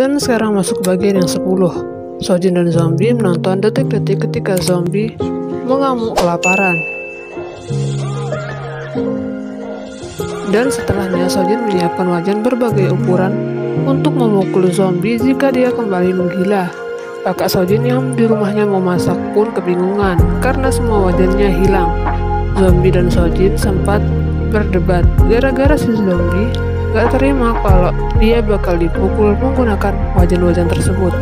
Dan sekarang masuk ke bagian yang 10. Sojin dan zombie menonton detik-detik ketika zombie mengamuk kelaparan. Dan setelahnya Sojin menyiapkan wajan berbagai ukuran untuk memukul zombie jika dia kembali menggila. Kakak Sojin yang di rumahnya mau masak pun kebingungan karena semua wajannya hilang. Zombie dan Sojin sempat berdebat gara-gara si zombie gak terima kalau dia bakal dipukul menggunakan wajan-wajan tersebut.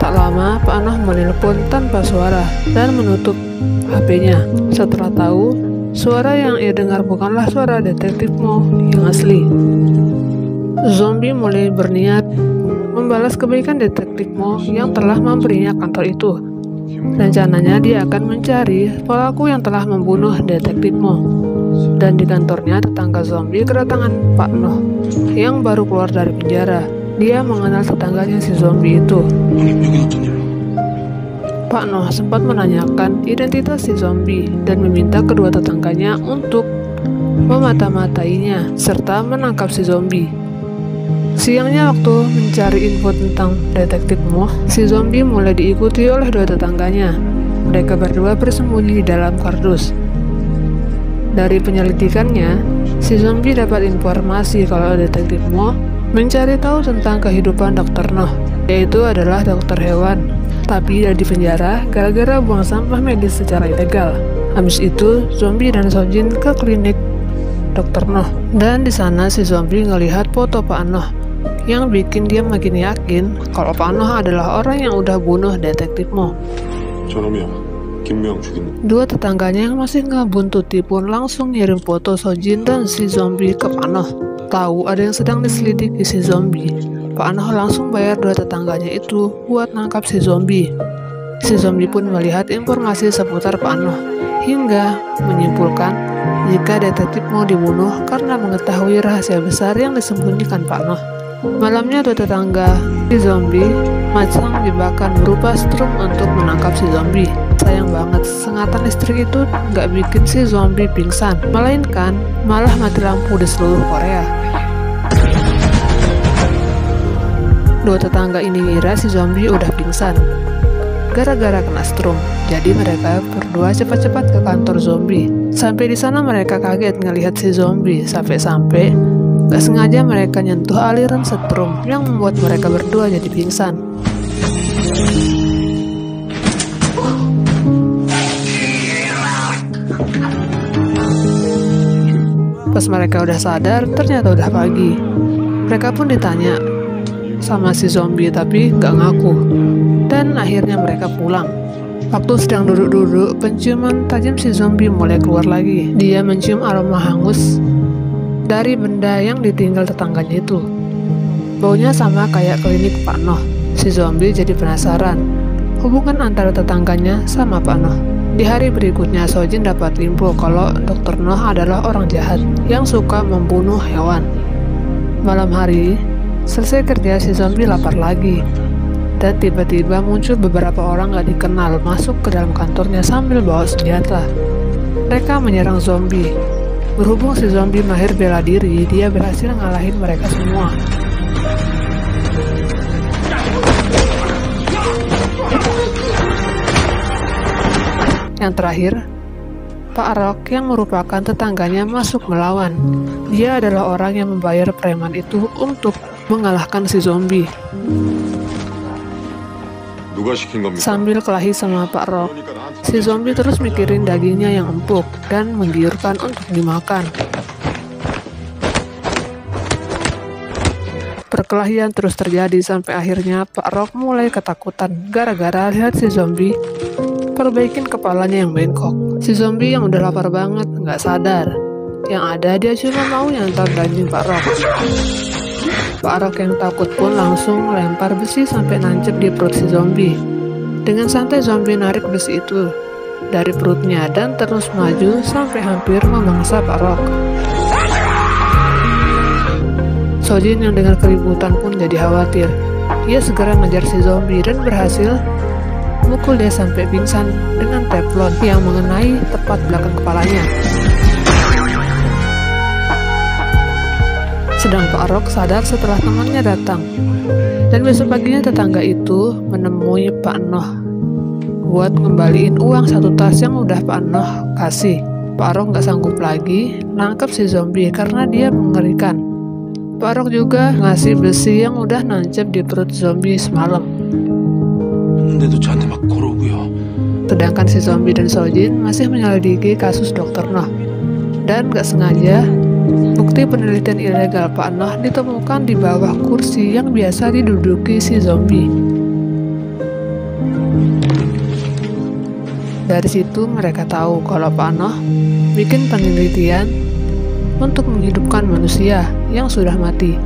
Tak lama, Pak Noh menelpon tanpa suara dan menutup HP-nya. Setelah tahu, suara yang ia dengar bukanlah suara detektif Mo yang asli. Zombie mulai berniat membalas kebaikan detektif Mo yang telah memberinya kantor itu. Rencananya dia akan mencari pelaku yang telah membunuh detektif Mo. Dan di kantornya tetangga zombie kedatangan Pak Noh yang baru keluar dari penjara. Dia mengenal tetangganya si zombie itu. Pak Noh sempat menanyakan identitas si zombie dan meminta kedua tetangganya untuk memata-matainya serta menangkap si zombie. Siangnya waktu mencari info tentang detektif Mo, si zombie mulai diikuti oleh dua tetangganya. Mereka berdua bersembunyi di dalam kardus. Dari penyelidikannya, si zombie dapat informasi kalau detektif Mo mencari tahu tentang kehidupan Dr. Noh, yaitu adalah dokter hewan, tapi dia di penjara gara-gara buang sampah medis secara ilegal. Habis itu, zombie dan Sojin ke klinik Dr. Noh, dan di sana si zombie ngelihat foto Pak Noh, yang bikin dia makin yakin kalau Pak Noh adalah orang yang udah bunuh detektif Mo. Dua tetangganya yang masih ngebuntuti pun langsung ngirim foto Sojin dan si zombie ke Pak Noh. Tahu ada yang sedang diselidiki si zombie, Pak Noh langsung bayar dua tetangganya itu buat nangkap si zombie. Si zombie pun melihat informasi seputar Pak Noh hingga menyimpulkan jika detektif Mo dibunuh karena mengetahui rahasia besar yang disembunyikan Pak Noh. Malamnya dua tetangga si zombie masang jebakan berupa strum untuk menangkap si zombie. Sayang banget, sengatan listrik itu nggak bikin si zombie pingsan, melainkan malah mati lampu di seluruh Korea. Dua tetangga ini ngira si zombie udah pingsan gara-gara kena strum. Jadi mereka berdua cepat-cepat ke kantor zombie. Sampai di sana mereka kaget ngelihat si zombie, sampai-sampai gak sengaja mereka nyentuh aliran strum yang membuat mereka berdua jadi pingsan. Pas mereka udah sadar, ternyata udah pagi. Mereka pun ditanya sama si zombie tapi gak ngaku. Dan akhirnya mereka pulang. Waktu sedang duduk-duduk, penciuman tajam si zombie mulai keluar lagi. Dia mencium aroma hangus dari benda yang ditinggal tetangganya itu. Baunya sama kayak klinik Pak Noh. Si zombie jadi penasaran hubungan antara tetangganya sama Pak Noh. Di hari berikutnya, Sojin dapat info kalau Dr. Noh adalah orang jahat yang suka membunuh hewan. Malam hari, selesai kerja, si zombie lapar lagi. Dan tiba-tiba muncul beberapa orang gak dikenal masuk ke dalam kantornya sambil bawa senjata. Mereka menyerang zombie. Berhubung si zombie mahir bela diri, dia berhasil ngalahin mereka semua. Yang terakhir, Pak Rock yang merupakan tetangganya masuk melawan. Dia adalah orang yang membayar preman itu untuk mengalahkan si zombie. Sambil kelahi sama Pak Rock, si zombie terus mikirin dagingnya yang empuk dan menggiurkan untuk dimakan. Perkelahian terus terjadi sampai akhirnya Pak Rock mulai ketakutan gara-gara lihat si zombie perbaikin kepalanya yang bengkok. Si zombie yang udah lapar banget nggak sadar. Yang ada dia cuma mau nyantar daging Pak Rock. Pak Rock yang takut pun langsung lempar besi sampai nancep di perut si zombie. Dengan santai zombie narik besi itu dari perutnya dan terus maju sampai hampir memangsa Pak Rock. Sojin yang dengar keributan pun jadi khawatir. Dia segera ngejar si zombie dan berhasil mukul dia sampai pingsan dengan teflon yang mengenai tepat belakang kepalanya. sedang Pak Rok sadar setelah temannya datang. Dan besok paginya tetangga itu menemui Pak Noh buat ngembaliin uang 1 tas yang udah Pak Noh kasih. Pak Rok nggak sanggup lagi nangkep si zombie karena dia mengerikan. Pak Rok juga ngasih besi yang udah nancep di perut zombie semalam. Sedangkan si zombie dan Sojin masih menyelidiki kasus Dr. Noh. Dan gak sengaja, bukti penelitian ilegal Pak Noh ditemukan di bawah kursi yang biasa diduduki si zombie. Dari situ mereka tahu kalau Pak Noh bikin penelitian untuk menghidupkan manusia yang sudah mati.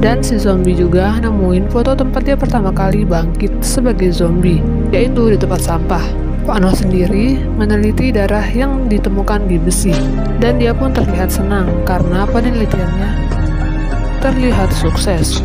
Dan si zombie juga nemuin foto tempat dia pertama kali bangkit sebagai zombie, yaitu di tempat sampah. Pak Noh sendiri meneliti darah yang ditemukan di besi, dan dia pun terlihat senang karena penelitiannya terlihat sukses.